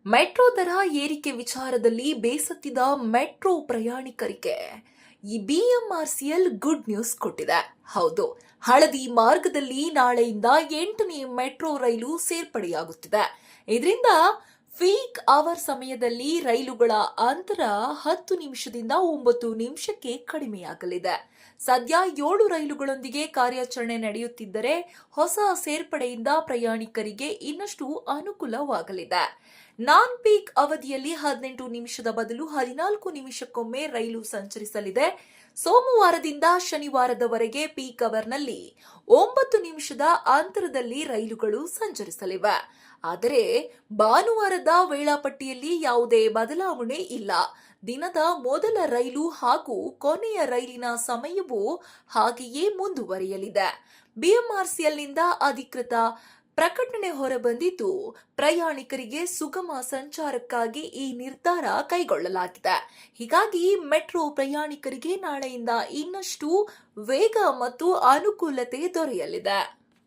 Metro ದರ ಏರಿಕೆ ವಿಚಾರದಲ್ಲಿ ಬೇಸತ್ತಿದ ಮೆಟ್ರೋ ಪ್ರಯಾಣಿಕರಿಗೆ ಈ ಬಿಎಂಆರ್ಸಿಎಲ್ ಗುಡ್ ನ್ಯೂಸ್ ಕೊಟ್ಟಿದೆ. ಹೌದು, ಹಳದಿ ಮಾರ್ಗದಲ್ಲಿ ನಾಳೆಯಿಂದ 8ನೇ ಮೆಟ್ರೋ ರೈಲು ಸೇರ್ಪಡೆಯಾಗುತ್ತಿದೆ. ಇದರಿಂದ ಪೀಕ್ ಅವರ್ ಸಮಯದಲ್ಲಿ ರೈಲುಗಳ ಅಂತರ 10 ನಿಮಿಷದಿಂದ 9 ನಿಮಿಷಕ್ಕೆ ಕಡಿಮೆಯಾಗಲಿದೆ. ಸದ್ಯ 7 ರೈಲುಗಳೊಂದಿಗೆ ಕಾರ್ಯಾಚರಣೆ ನಡೆಯುತ್ತಿದ್ದರೆ ಹೊಸ ಸೇರ್ಪಡೆಯಿಂದ ಪ್ರಯಾಣಿಕರಿಗೆ ಇನ್ನಷ್ಟು ಅನುಕೂಲವಾಗಲಿದೆ. ನಾನ್ ಪೀಕ್ ಅವಧಿಯಲ್ಲಿ 18 ನಿಮಿಷದ ಬದಲು 14 ನಿಮಿಷಕ್ಕೊಮ್ಮೆ ರೈಲು ಸಂಚರಿಸಲಿದೆ. ಸೋಮವಾರದಿಂದ ಶನಿವಾರದವರೆಗೆ ಪೀಕ್ ಅವರ್ನಲ್ಲಿ 9 ನಿಮಿಷದ ಅಂತರದಲ್ಲಿ ರೈಲುಗಳು ಸಂಚರಿಸಲಿವೆ. ಆದರೆ ಭಾನುವಾರದ ವೇಳಾಪಟ್ಟಿಯಲ್ಲಿ ಯಾವುದೇ ಬದಲಾವಣೆ ಇಲ್ಲ. ದಿನದ ಮೊದಲ ರೈಲು ಹಾಗೂ ಕೊನೆಯ ರೈಲಿನ ಸಮಯವೂ ಹಾಗೆಯೇ ಮುಂದುವರಿಯಲಿದೆ. ಬಿಎಂಆರ್ಸಿಎಲ್ನಿಂದ ಅಧಿಕೃತ ಪ್ರಕಟಣೆ ಹೊರಬಂದಿದ್ದು, ಪ್ರಯಾಣಿಕರಿಗೆ ಸುಗಮ ಸಂಚಾರಕ್ಕಾಗಿ ಈ ನಿರ್ಧಾರ ಕೈಗೊಳ್ಳಲಾಗಿದೆ. ಹೀಗಾಗಿ ಮೆಟ್ರೋ ಪ್ರಯಾಣಿಕರಿಗೆ ನಾಳೆಯಿಂದ ಇನ್ನಷ್ಟು ವೇಗ ಮತ್ತು ಅನುಕೂಲತೆ ದೊರೆಯಲಿದೆ.